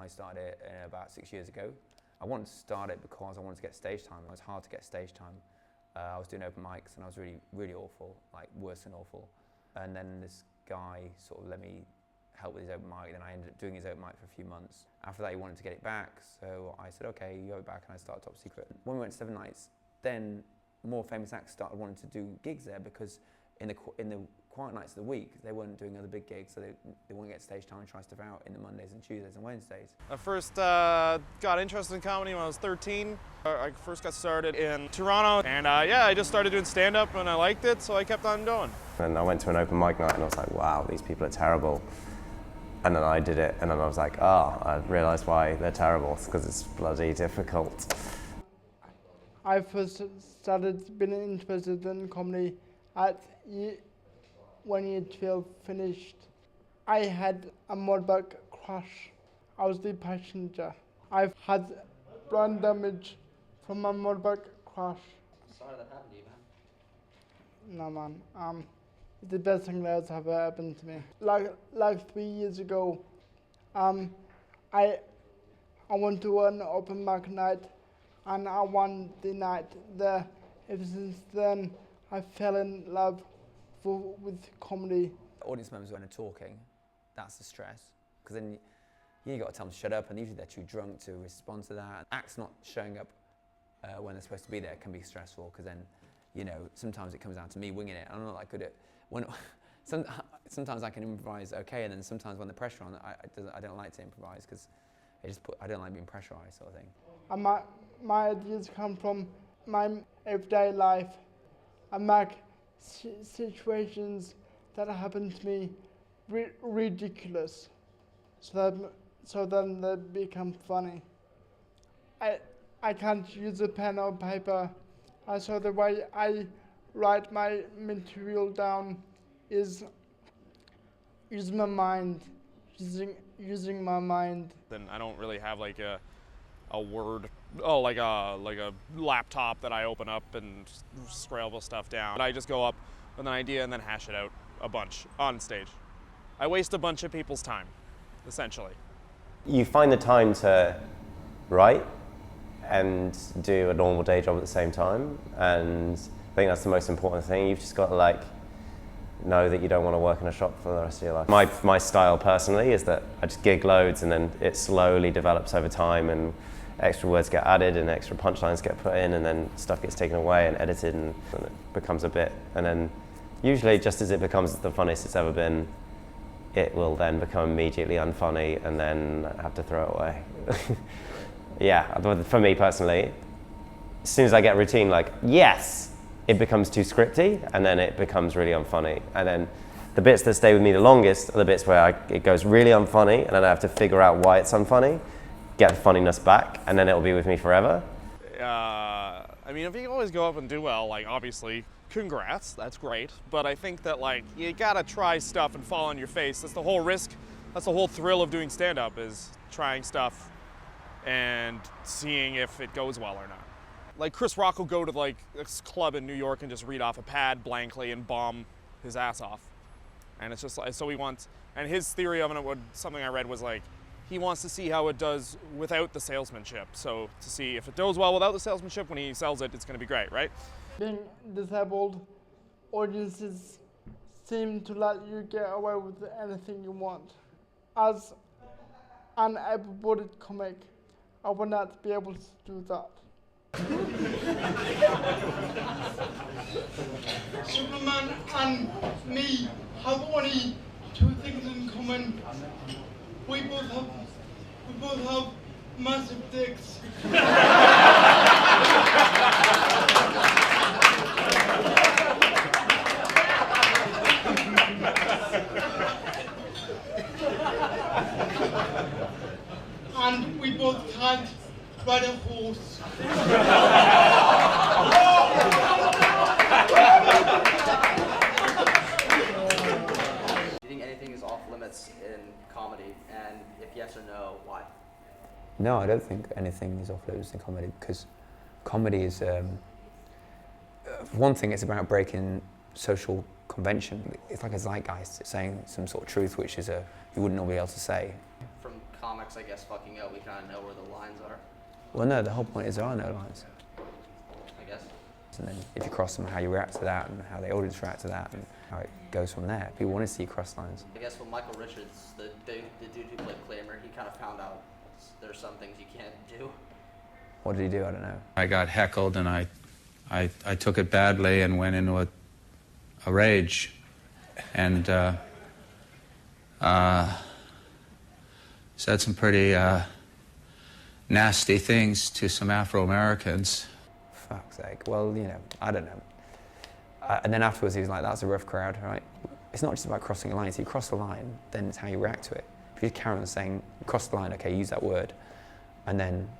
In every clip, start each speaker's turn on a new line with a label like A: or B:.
A: I started it about 6 years ago. I wanted to start it because I wanted to get stage time. It was hard to get stage time. I was doing open mics and I was really, really awful, like worse than awful. And then this guy sort of let me help with his open mic, and then I ended up doing his open mic for a few months. After that, he wanted to get it back, so I said, okay, you have it back, and I started Top Secret. When we went to 7 nights, then more famous acts started wanting to do gigs there, because in the quiet nights of the week, they weren't doing other big gigs, so they want to get stage time and try stuff out in the Mondays and Tuesdays and Wednesdays.
B: I first got interested in comedy when I was 13. I first got started in Toronto, and yeah, I just started doing stand-up and I liked it, so I kept on going.
C: And I went to an open mic night and I was like, wow, these people are terrible. And then I did it, and then I was like, I realised why they're terrible. It's because it's bloody difficult.
D: I first started being interested in comedy when year 12 finished. I had a motorbike crash. I was the passenger. I've had brain damage from a motorbike crash.
E: Sorry that happened to you, man.
D: No, man. It's the best thing that's ever happened to me. Like 3 years ago, I went to an open mic night and I won the night there. Ever since then, I fell in love with comedy.
A: Audience members when they're talking, that's the stress, because then you got to tell them to shut up, and usually they're too drunk to respond to that. Acts not showing up when they're supposed to be there can be stressful, because then, you know, sometimes it comes down to me winging it. I'm not that good at sometimes I can improvise okay, and then sometimes when the pressure on, I don't like to improvise, because I don't like being pressurized, sort of thing.
D: And my ideas come from my everyday life. I make situations that happen to me ridiculous, so then they become funny. I can't use a pen or paper, so the way I write my material down is using my mind, using my mind.
B: Then I don't really have like a word, like a laptop that I open up and scrabble stuff down. I just go up with an idea and then hash it out a bunch on stage. I waste a bunch of people's time, essentially.
C: You find the time to write and do a normal day job at the same time, and I think that's the most important thing. You've just got to know that you don't want to work in a shop for the rest of your life. My style personally is that I just gig loads, and then it slowly develops over time, and extra words get added and extra punchlines get put in, and then stuff gets taken away and edited, and it becomes a bit. And then usually just as it becomes the funniest it's ever been, it will then become immediately unfunny, and then I have to throw it away. Yeah, for me personally, as soon as I get a routine yes, it becomes too scripty, and then it becomes really unfunny. And then the bits that stay with me the longest are the bits where it goes really unfunny, and then I have to figure out why it's unfunny, get the funniness back, and then it'll be with me forever.
B: I mean, if you always go up and do well, obviously, congrats, that's great. But I think that you gotta try stuff and fall on your face. That's the whole risk, that's the whole thrill of doing stand-up, is trying stuff and seeing if it goes well or not. Like Chris Rock will go to this club in New York and just read off a pad blankly and bomb his ass off. And it's just so he wants, and his theory of it, something I read was he wants to see how it does without the salesmanship. So to see if it does well without the salesmanship, when he sells it, it's gonna be great, right?
D: Being disabled, audiences seem to let you get away with anything you want. As an able-bodied comic, I would not be able to do that. Superman and me have only two things in common. We both have massive dicks. And we both can't ride a horse.
E: Do you think anything is off limits in comedy? And if yes or no, why?
A: No, I don't think anything is off limits in comedy, because comedy is, one thing, it's about breaking social convention. It's like a zeitgeist. It's saying some sort of truth which is you wouldn't normally be able to say.
E: From comics, I guess, fucking up, we kind of know where the lines are,
A: Well, no, the whole point is there are no lines.
E: I guess.
A: And then if you cross them, how you react to that and how the audience react to that and how it goes from there. People want to see cross lines.
E: I guess with Michael Richards, the dude who played Claymore, he kind of found out there's some things you can't do.
A: What did he do? I don't know.
F: I got heckled and I took it badly and went into a rage and said some pretty nasty things to some Afro-Americans.
A: Fuck's sake. Well, you know, I don't know. And then afterwards he was like, that's a rough crowd, right? It's not just about crossing a line. If you cross the line, then it's how you react to it. If you just carry on saying, cross the line, okay, use that word. And then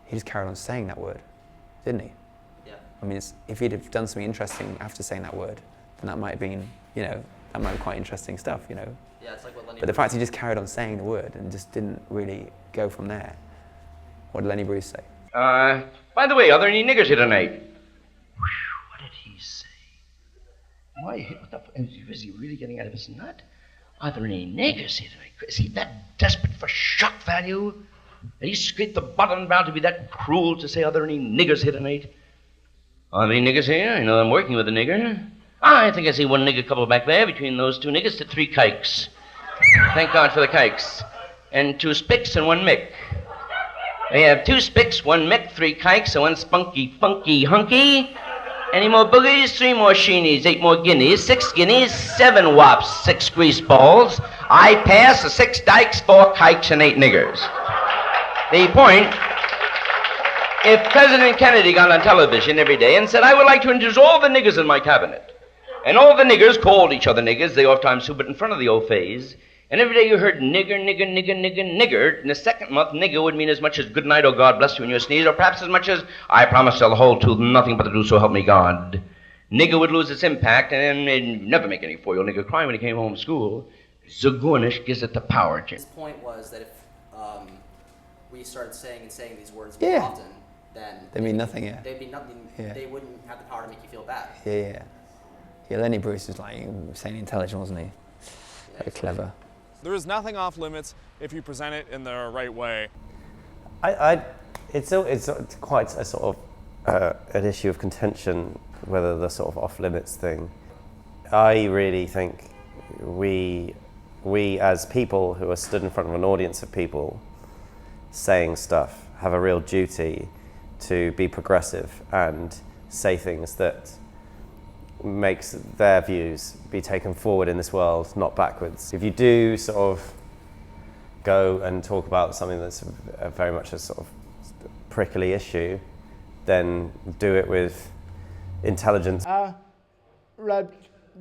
A: he just carried on saying that word, didn't he?
E: Yeah.
A: I mean, if he'd have done something interesting after saying that word, then that might have been, you know, that might be quite interesting stuff, you know?
E: Yeah, it's like what Lenny
A: But the fact he just carried on saying the word and just didn't really go from there. What did Lenny Bruce say?
G: By the way, are there any niggers here tonight? What did he say? Why, what the is he really getting out of his nut? Are there any niggers here tonight? Is he that desperate for shock value? Did he scrape the bottom bound to be that cruel to say, are there any niggers here tonight? Are there any niggers here? I know I'm working with a nigger. I think I see one nigger couple back there. Between those two niggers to 3 kikes. Thank God for the kikes. And 2 spicks and 1 mick. They have 2 spicks, 1 mick, 3 kikes, and 1 spunky, funky, hunky. Any more boogies? 3 more sheenies, 8 more guineas, 6 guineas, 7 wops, 6 grease balls. I pass 6 dykes, 4 kikes, and 8 niggers. The point, if President Kennedy got on television every day and said, I would like to introduce all the niggers in my cabinet, and all the niggers called each other niggers, they oftentimes do, but in front of the old phase, and every day you heard nigger, nigger, nigger, nigger, nigger, in the second month, nigger would mean as much as good night or God bless you in your sneeze, or perhaps as much as I promise to tell the whole truth, nothing but the truth, so help me God. Nigger would lose its impact, and it'd never make any 4-year-old nigger cry when he came home from school. Zagornish gives it the power, Jim.
E: His point was that if we started saying these words more
A: Yeah.
E: often, then
A: They mean nothing, yeah.
E: they'd be nothing.
A: Yeah.
E: They wouldn't have the power to make you feel bad.
A: Yeah, Lenny Bruce was like saying intelligent, wasn't he? Very clever.
B: There is nothing off limits if you present it in the right way.
C: It's quite a sort of an issue of contention whether the sort of off limits thing. I really think we as people who are stood in front of an audience of people saying stuff have a real duty to be progressive and say things that makes their views be taken forward in this world, not backwards. If you do sort of go and talk about something that's very much a sort of prickly issue, then do it with intelligence.
D: Rape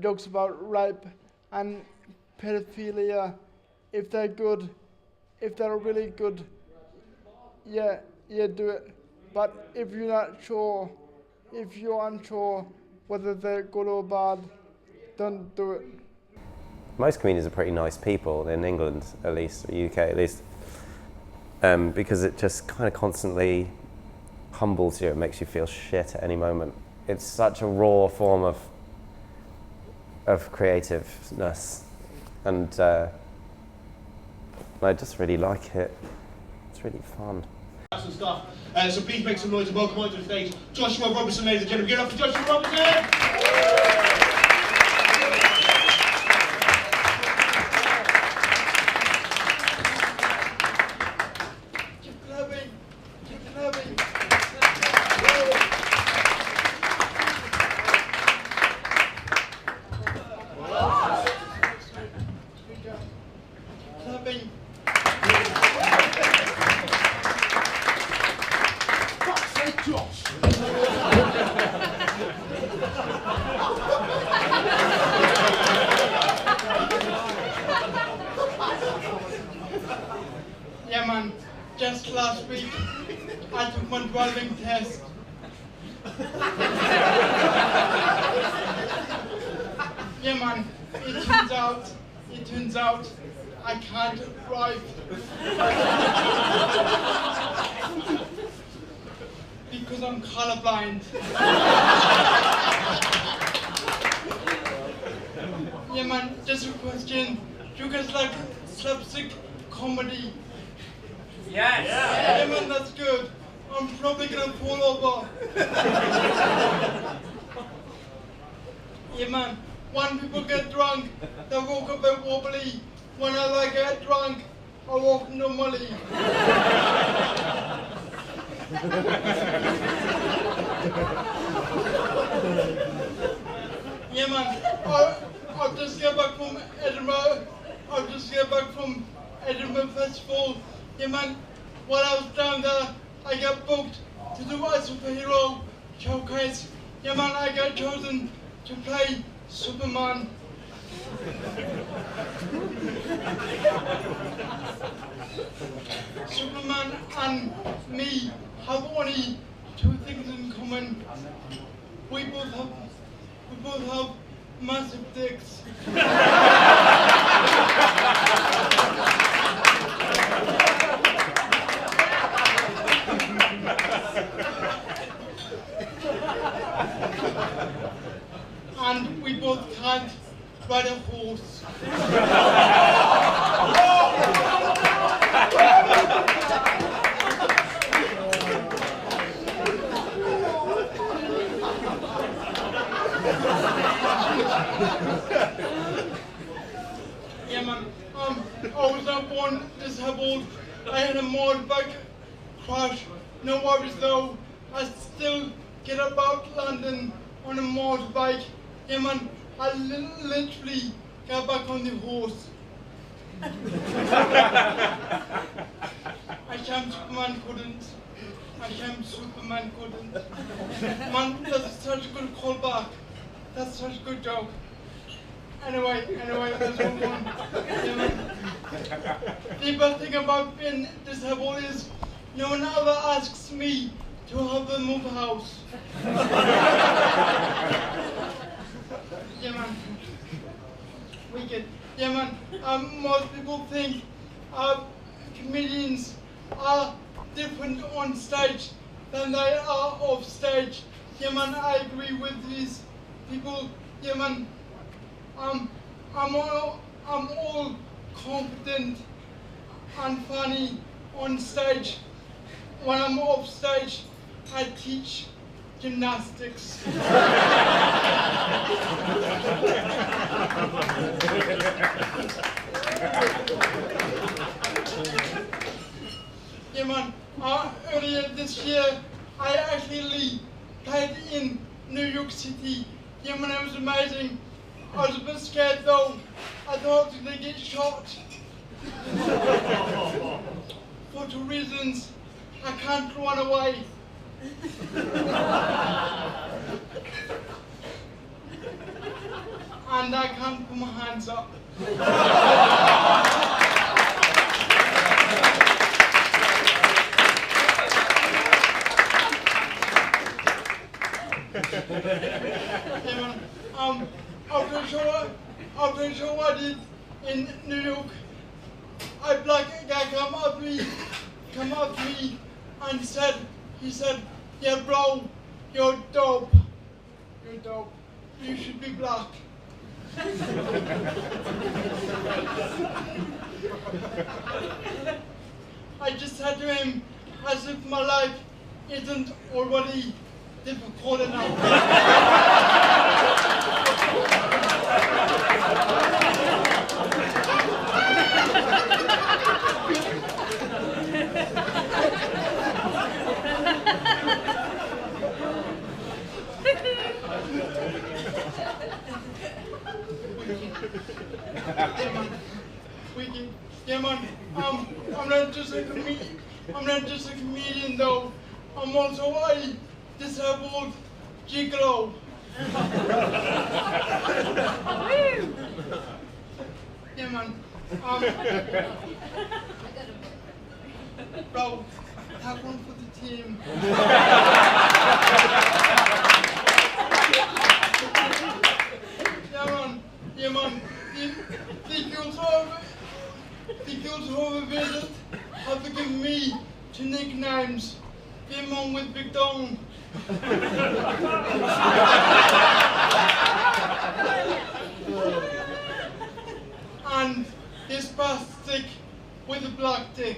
D: jokes about rape and pedophilia, if they're good, if they're really good, yeah, do it. But if you're not sure, if you're unsure whether they're good or bad, don't do it.
C: Most comedians are pretty nice people in England, at least, or UK at least, because it just kind of constantly humbles you. It makes you feel shit at any moment. It's such a raw form of creativeness, and I just really like it. It's really fun.
H: Some stuff. So please make some noise and welcome onto the stage Joshua Robinson, ladies and gentlemen. Give it up for Joshua Robinson!
D: Yeah man, just last week I took my driving test. Yeah man, it turns out I can't drive. Because I'm colorblind. Yeah man, just a question. You guys like slapstick comedy?
H: Yes! Yeah, man, that's good. I'm probably gonna fall over. Yeah, man, when people get drunk, they walk a bit wobbly. Whenever I get drunk, I walk normally. Yeah, man, I'll just get back from Edinburgh. I'll just get back from Edinburgh Festival. Yeah, man, while I was down there, I got booked to do a superhero showcase. Yeah, man, I got chosen to play Superman. Superman and me have only two things in common. We both have massive dicks. And we both can't ride a horse. Yeah, man. I was not born disabled. I had a motorbike crash. No worries though. I still get about London on a motorbike. Yeah, man. I literally got back on the horse. I sham Superman couldn't. I sham Superman couldn't. Man, that's such a good callback. That's such a good joke. Anyway, let's move on. Yeah, man. The best thing about being disabled is no one ever asks me to help them move house. Yeah, man. Wicked. Yeah, man. Most people think comedians are different on stage than they are off stage. Yeah, man. I agree with these people. Yeah, man. I'm all confident and funny on stage. When I'm off stage, I teach gymnastics. Yeah, man. Earlier this year, I actually played in New York City. Yeah, man, it was amazing. I was a bit scared though. I thought I was going to get shot. For two reasons. I can't run away. And I can't put my hands up. Yeah, man. After the show I did in New York, a black guy come up to me and he said, yeah, bro, you're dope. You're dope. You should be black. I just said to him, as if my life isn't already difficult enough. Yeah, man. I'm not just a comedian though. I'm also a disabled gigolo. Yeah, man. Bro, have one for the team. Yeah, man. The girls who have visited have given me two nicknames. Big Mom with Big Dong. And this spastic with a black dick.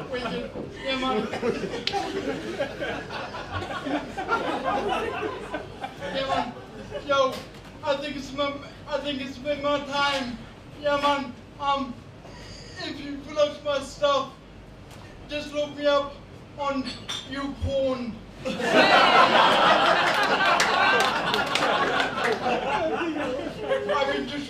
H: Wicked. Yeah, man. Yeah, man. Yo, I think it's been my time. Yeah, man. If you love my stuff, just look me up on YouPorn. I mean, just